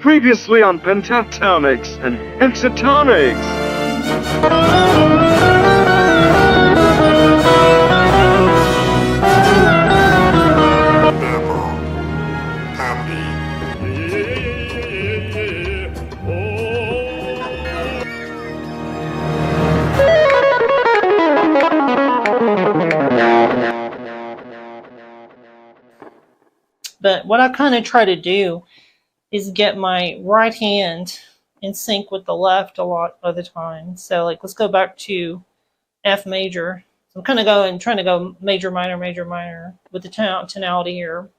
Previously on Pentatonics and Hexatonics. But what I kind of try to do is get my right hand in sync with the left a lot of the time. So like, let's go back to F major. So I'm kind of trying to go major, minor with the tonality here.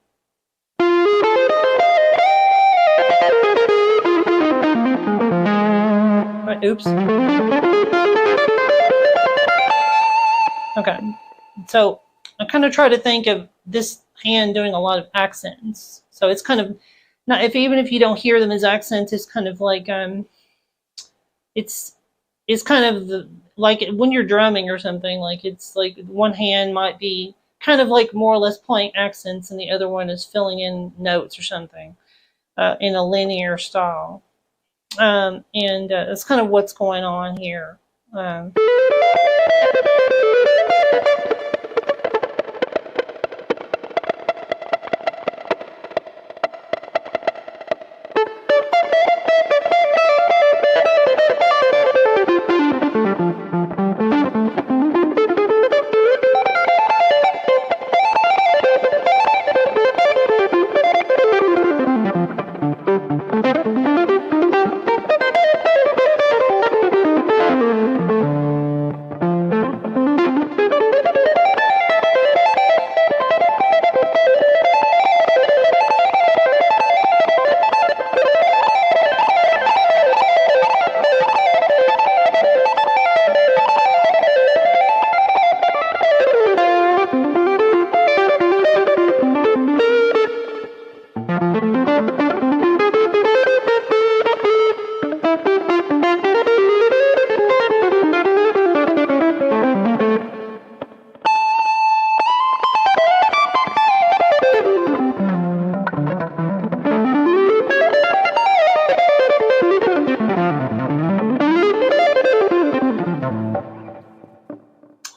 Right, oops. Okay. So I kind of try to think of this hand doing a lot of accents. So it's kind of not, even if you don't hear them as accents, it's kind of like it's kind of like when you're drumming or something, like it's like one hand might be kind of like more or less playing accents and the other one is filling in notes or something in a linear style. And that's kind of what's going on here.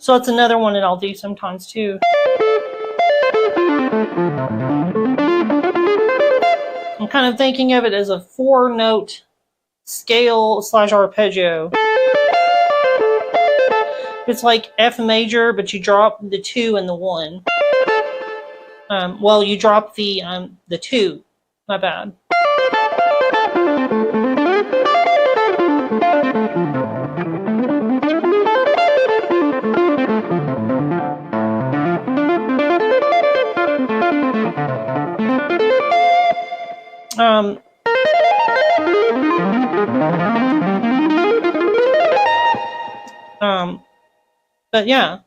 So it's another one that I'll do sometimes too. I'm kind of thinking of it as a 4-note scale / arpeggio. It's like F major, but you drop the 2 and the 1. Well, you drop the 2. My bad. But yeah,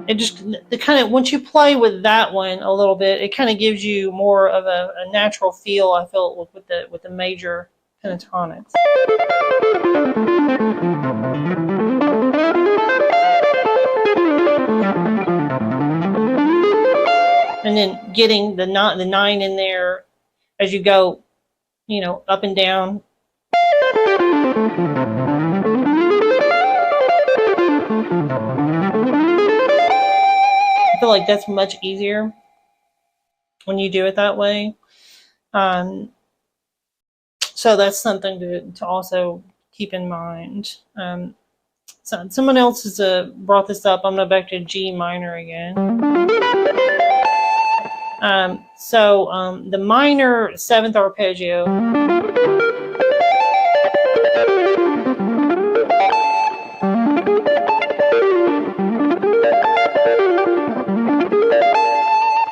it just, the kind of, once you play with that one a little bit, it kind of gives you more of a natural feel, I feel, with the major pentatonics. And then getting the 9 in there as you go, you know, up and down. I feel like that's much easier when you do it that way. So that's something to also keep in mind. So someone else has brought this up. I'm going back to G minor again. The minor 7th arpeggio.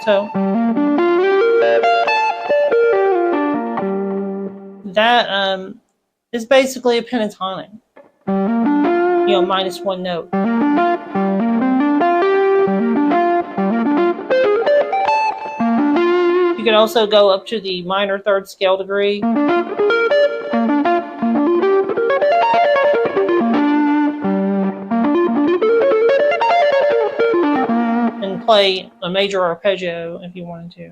So that is basically a pentatonic, you know, minus 1 note. You could also go up to the minor 3rd scale degree. And play a major arpeggio if you wanted to.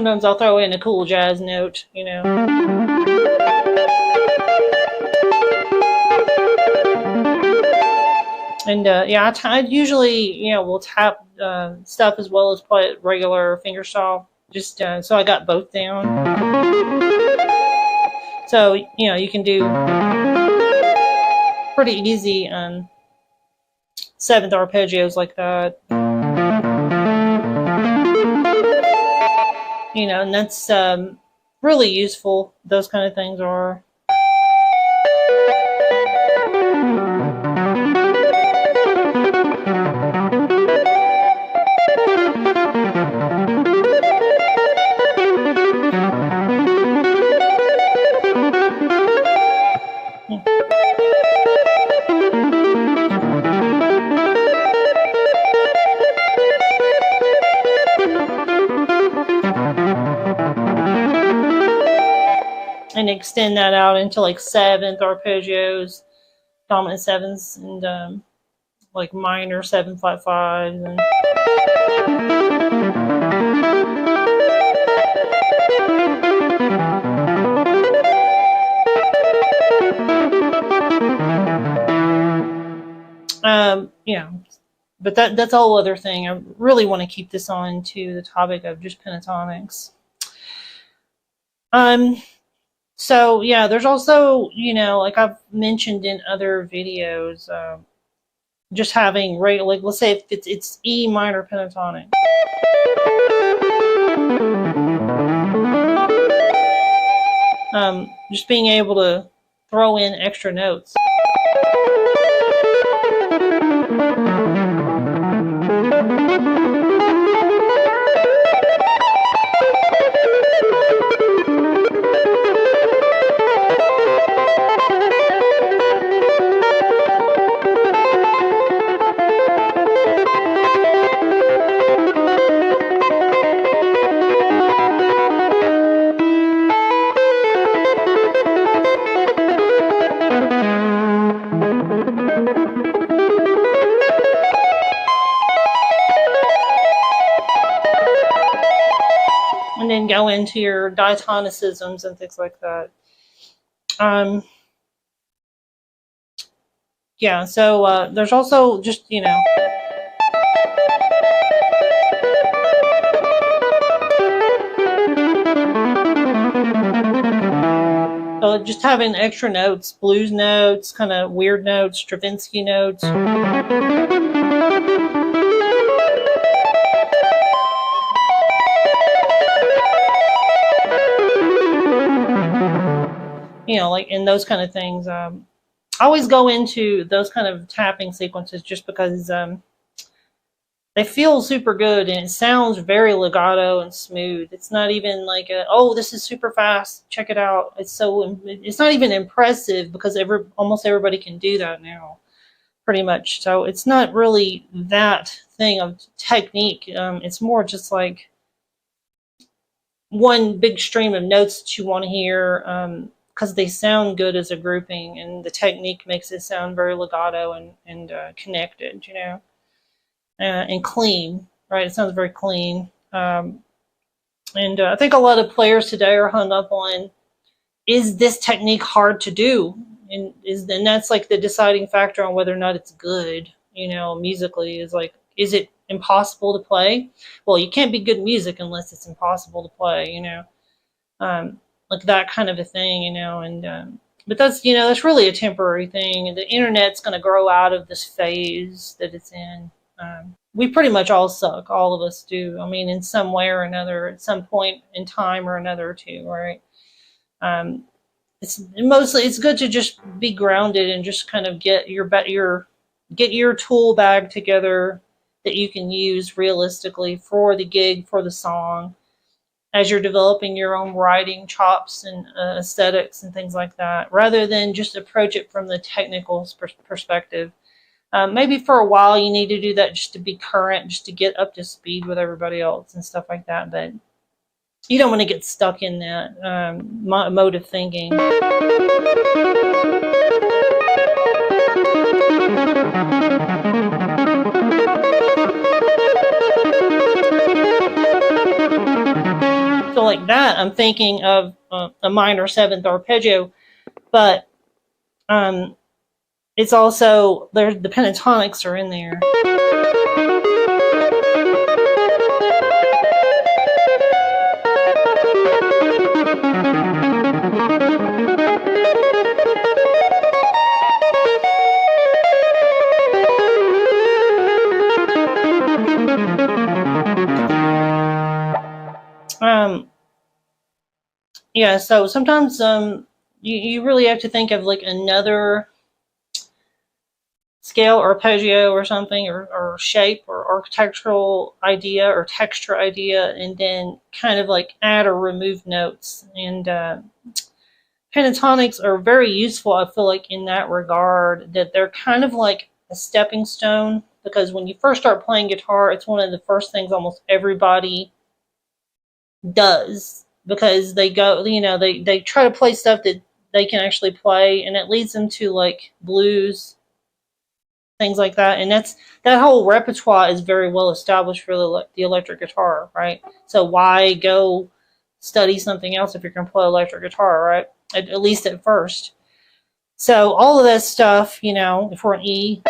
sometimes I'll throw in a cool jazz note, you know. And yeah, I usually, you know, will tap stuff as well as play it regular fingerstyle, just so I got both down. So, you know, you can do pretty easy 7th arpeggios like that. You know, and that's really useful. Those kind of things are. And extend that out into like 7th arpeggios, dominant 7s, and like minor 7/5/5s. And you know, but that's a whole other thing. I really want to keep this on to the topic of just pentatonics. So yeah, there's also, you know, like I've mentioned in other videos, just having like, let's say if it's E minor pentatonic. Just being able to throw in extra notes. And then go into your diatonicisms and things like that. Yeah, so there's also just, you know, so just having extra notes, blues notes, kind of weird notes, Stravinsky notes. You know, like in those kind of things. I always go into those kind of tapping sequences just because they feel super good and it sounds very legato and smooth. It's not even like oh, this is super fast, check it out. It's not even impressive because almost everybody can do that now, pretty much. So it's not really that thing of technique. It's more just like one big stream of notes that you want to hear, because they sound good as a grouping, and the technique makes it sound very legato and connected, you know, and clean, right? It sounds very clean. And I think a lot of players today are hung up on, is this technique hard to do? And that's like the deciding factor on whether or not it's good, you know, musically, is like, is it impossible to play? Well, you can't be good music unless it's impossible to play, you know. Like that kind of a thing, you know. And but that's, you know, that's really a temporary thing, and the internet's going to grow out of this phase that it's in. We pretty much all suck, all of us do. I mean, in some way or another, at some point in time or another too, right? It's good to just be grounded and just kind of get your tool bag together that you can use realistically for the gig, for the song, as you're developing your own writing chops and aesthetics and things like that, rather than just approach it from the technical perspective. Maybe for a while you need to do that just to be current, just to get up to speed with everybody else and stuff like that, but you don't want to get stuck in that mode of thinking. So that, I'm thinking of a minor seventh arpeggio, but it's also the pentatonics are in there. Yeah, so sometimes you really have to think of like another scale or arpeggio or something, or shape or architectural idea or texture idea, and then kind of like add or remove notes. And pentatonics are very useful, I feel like, in that regard, that they're kind of like a stepping stone, because when you first start playing guitar, it's one of the first things almost everybody does, because they go, they try to play stuff that they can actually play, and it leads them to like blues, things like that. And that whole repertoire is very well established for the electric guitar, right? So why go study something else if you're going to play electric guitar, right? At least at first. So all of that stuff, if we're an E,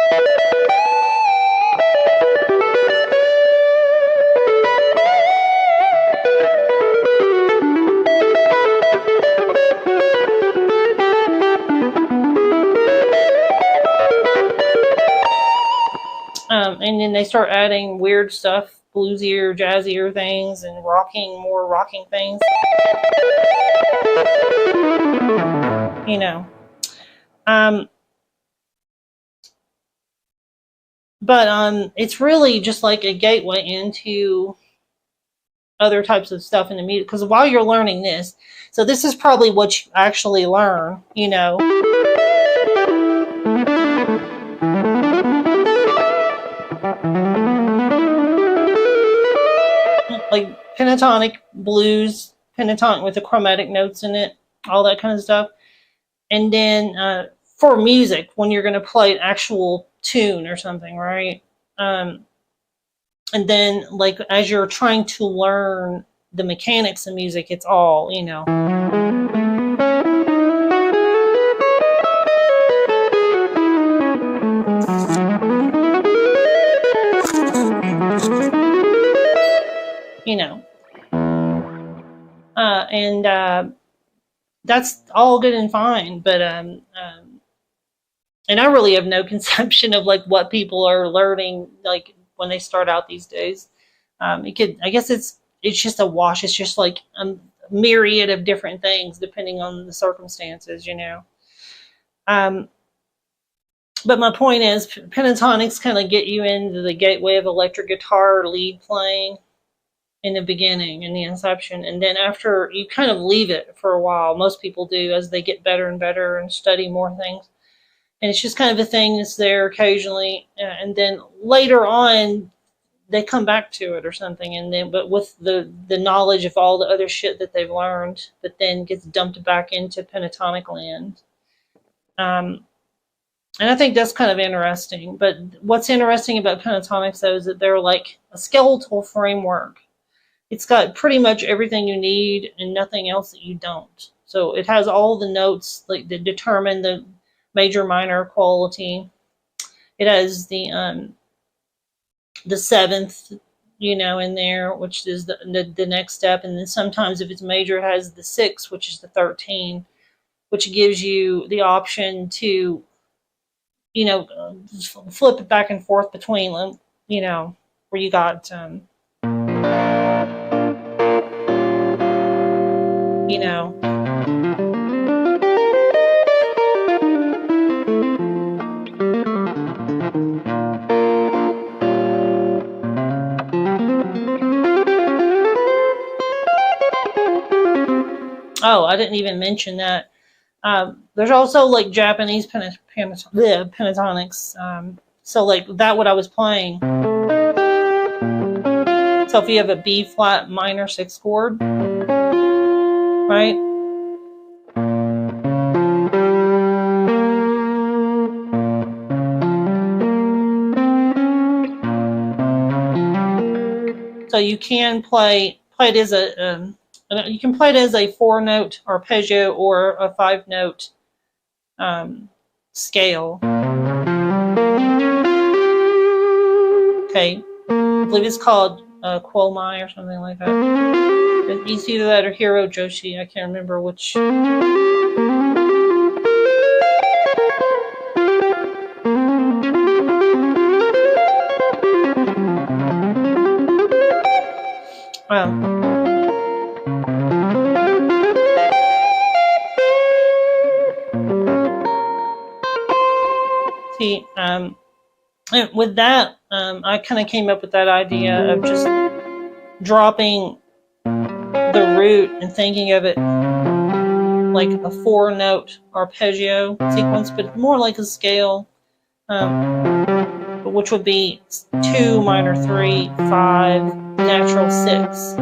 and then they start adding weird stuff, bluesier, jazzier things, and more rocking things. But it's really just like a gateway into other types of stuff in the music. Because while you're learning this, so this is probably what you actually learn, like pentatonic blues, pentatonic with the chromatic notes in it, all that kind of stuff. And then for music, when you're going to play an actual tune or something, right? And then like as you're trying to learn the mechanics of music, it's all, and that's all good and fine, but and I really have no conception of like what people are learning like when they start out these days. I guess it's just a wash. It's just like a myriad of different things depending on the circumstances, But my point is, pentatonics kind of get you into the gateway of electric guitar lead playing in the beginning, in the inception, and then after you kind of leave it for a while. Most people do, as they get better and better and study more things. And it's just kind of a thing that's there occasionally, and then later on they come back to it or something, and then but with the knowledge of all the other shit that they've learned, that then gets dumped back into pentatonic land. And I think that's kind of interesting. But what's interesting about pentatonics, though, is that they're like a skeletal framework. It's got pretty much everything you need and nothing else that you don't. So it has all the notes like that determine the major minor quality. It has the seventh, in there, which is the next step, and then sometimes if it's major, it has the sixth, which is the 13, which gives you the option to, flip it back and forth between them, where you got, oh, I didn't even mention that. There's also like Japanese pentatonics. So like that, what I was playing. So if you have a B flat minor 6 chord, right? So you can play it as a you can play it as a 4-note arpeggio or a 5-note scale. Okay, I believe it's called Kwomai or something like that. It's either that or Hiro Joshi. I can't remember which. See, with that, I kind of came up with that idea of just dropping the root and thinking of it like a 4-note arpeggio sequence, but more like a scale, which would be 2 minor 3, 5, natural 6.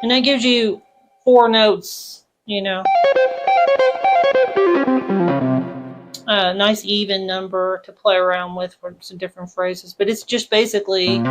And that gives you 4 notes, you know. A nice even number to play around with for some different phrases. But it's just basically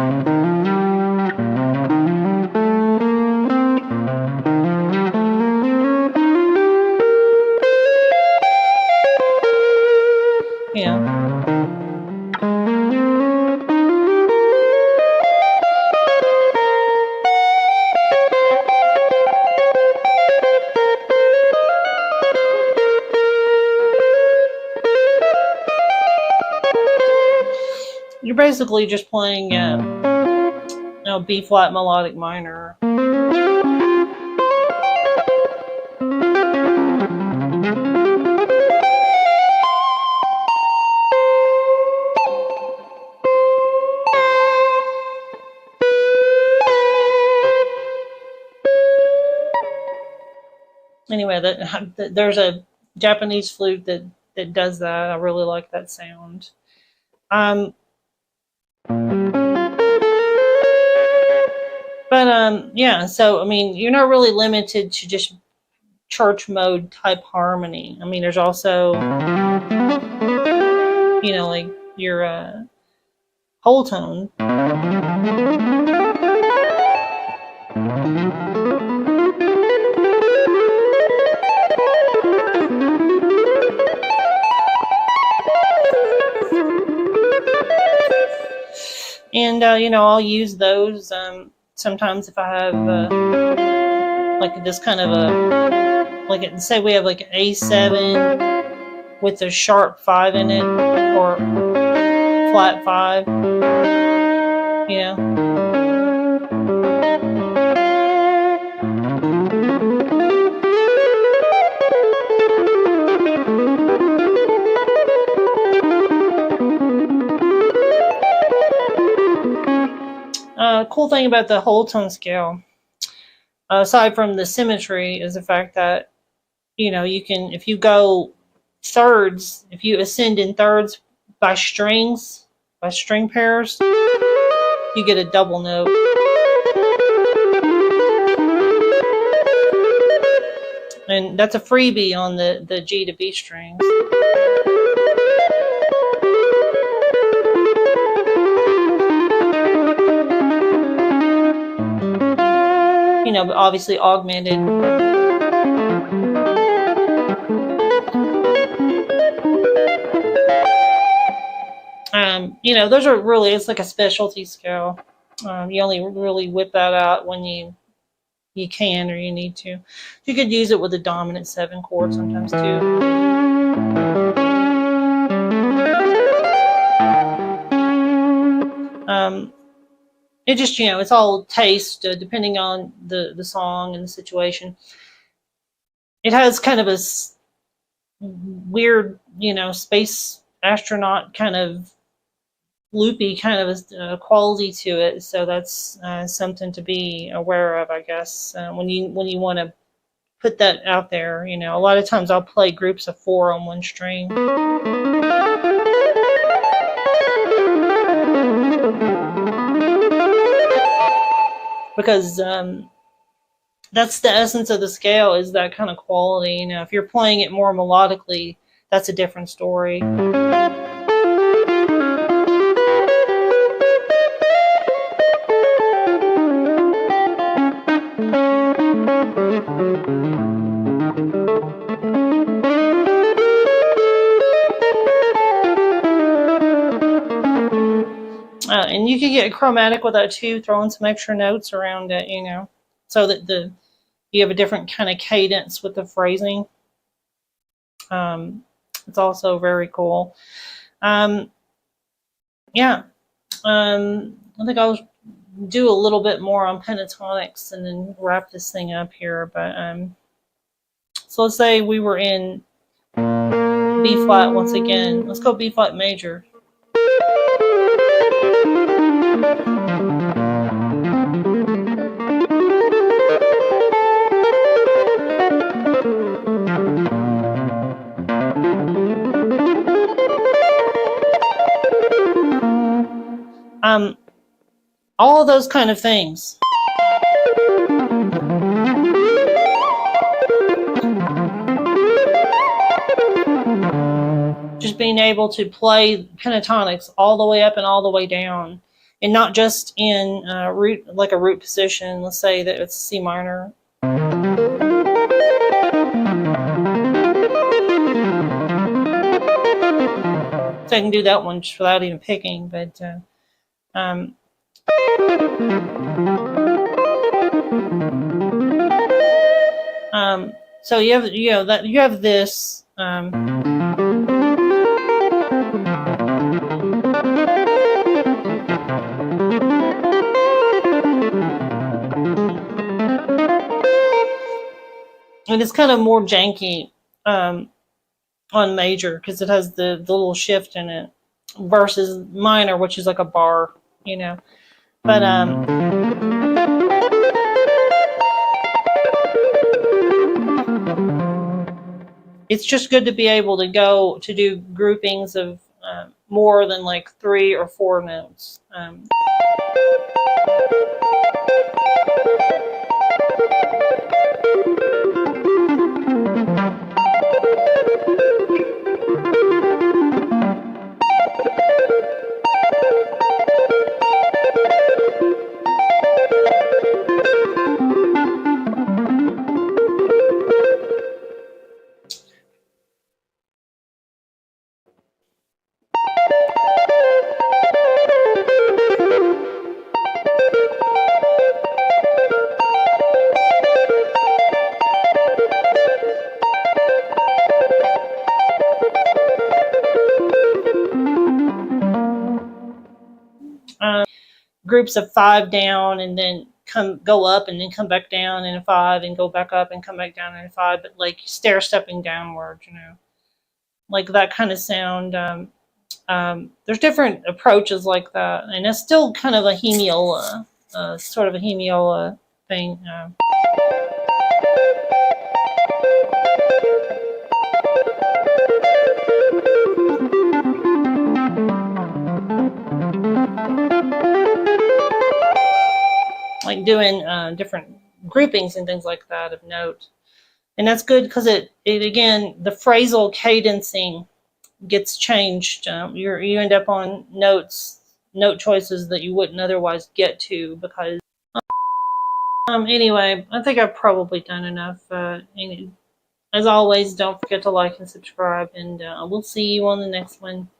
you're basically just playing B flat melodic minor. Anyway, there's a Japanese flute that does that. I really like that sound. Yeah, so I mean, you're not really limited to just church mode type harmony. I mean, there's also, you know, like your whole tone. And you know, I'll use those sometimes if I have like this kind of a, like say we have like an A7 with a sharp 5 in it, or flat 5, you know. Cool thing about the whole tone scale, aside from the symmetry, is the fact that, you know, you can, if you go thirds, if you ascend in thirds by strings, by string pairs, you get a double note. And that's a freebie on the G to B strings. You know, but obviously augmented. You know, those are really, it's like a specialty scale. You only really whip that out when you can or you need to. You could use it with a dominant 7 chord sometimes too. It just, you know, it's all taste, depending on the song and the situation. It has kind of a weird, you know, space astronaut kind of loopy kind of a quality to it. So that's something to be aware of, I guess, when you want to put that out there. You know, a lot of times I'll play groups of 4 on one string. Because that's the essence of the scale, is that kind of quality. You know, if you're playing it more melodically, that's a different story. And you can get chromatic with that too, throwing some extra notes around it, you know, so that you have a different kind of cadence with the phrasing. It's also very cool. Yeah, I think I'll do a little bit more on pentatonics and then wrap this thing up here. But so let's say we were in B flat once again. Let's go B flat major. All of those kind of things. Just being able to play pentatonics all the way up and all the way down, and not just in root, like a root position. Let's say that it's C minor. So I can do that one just without even picking, but so you have this and it's kind of more janky on major because it has the little shift in it versus minor, which is like a bar, you know. But it's just good to be able to go to do groupings of more than like 3 or 4 notes. Groups of 5 down and then go up and then come back down in a 5 and go back up and come back down in a 5, but like stair stepping downward, you know, like that kind of sound. There's different approaches like that, and it's still kind of a hemiola, sort of a hemiola thing. Like doing different groupings and things like that of note, and that's good because it again, the phrasal cadencing gets changed. You end up on note choices that you wouldn't otherwise get to because anyway, I think I've probably done enough. As always, don't forget to like and subscribe, and we'll see you on the next one.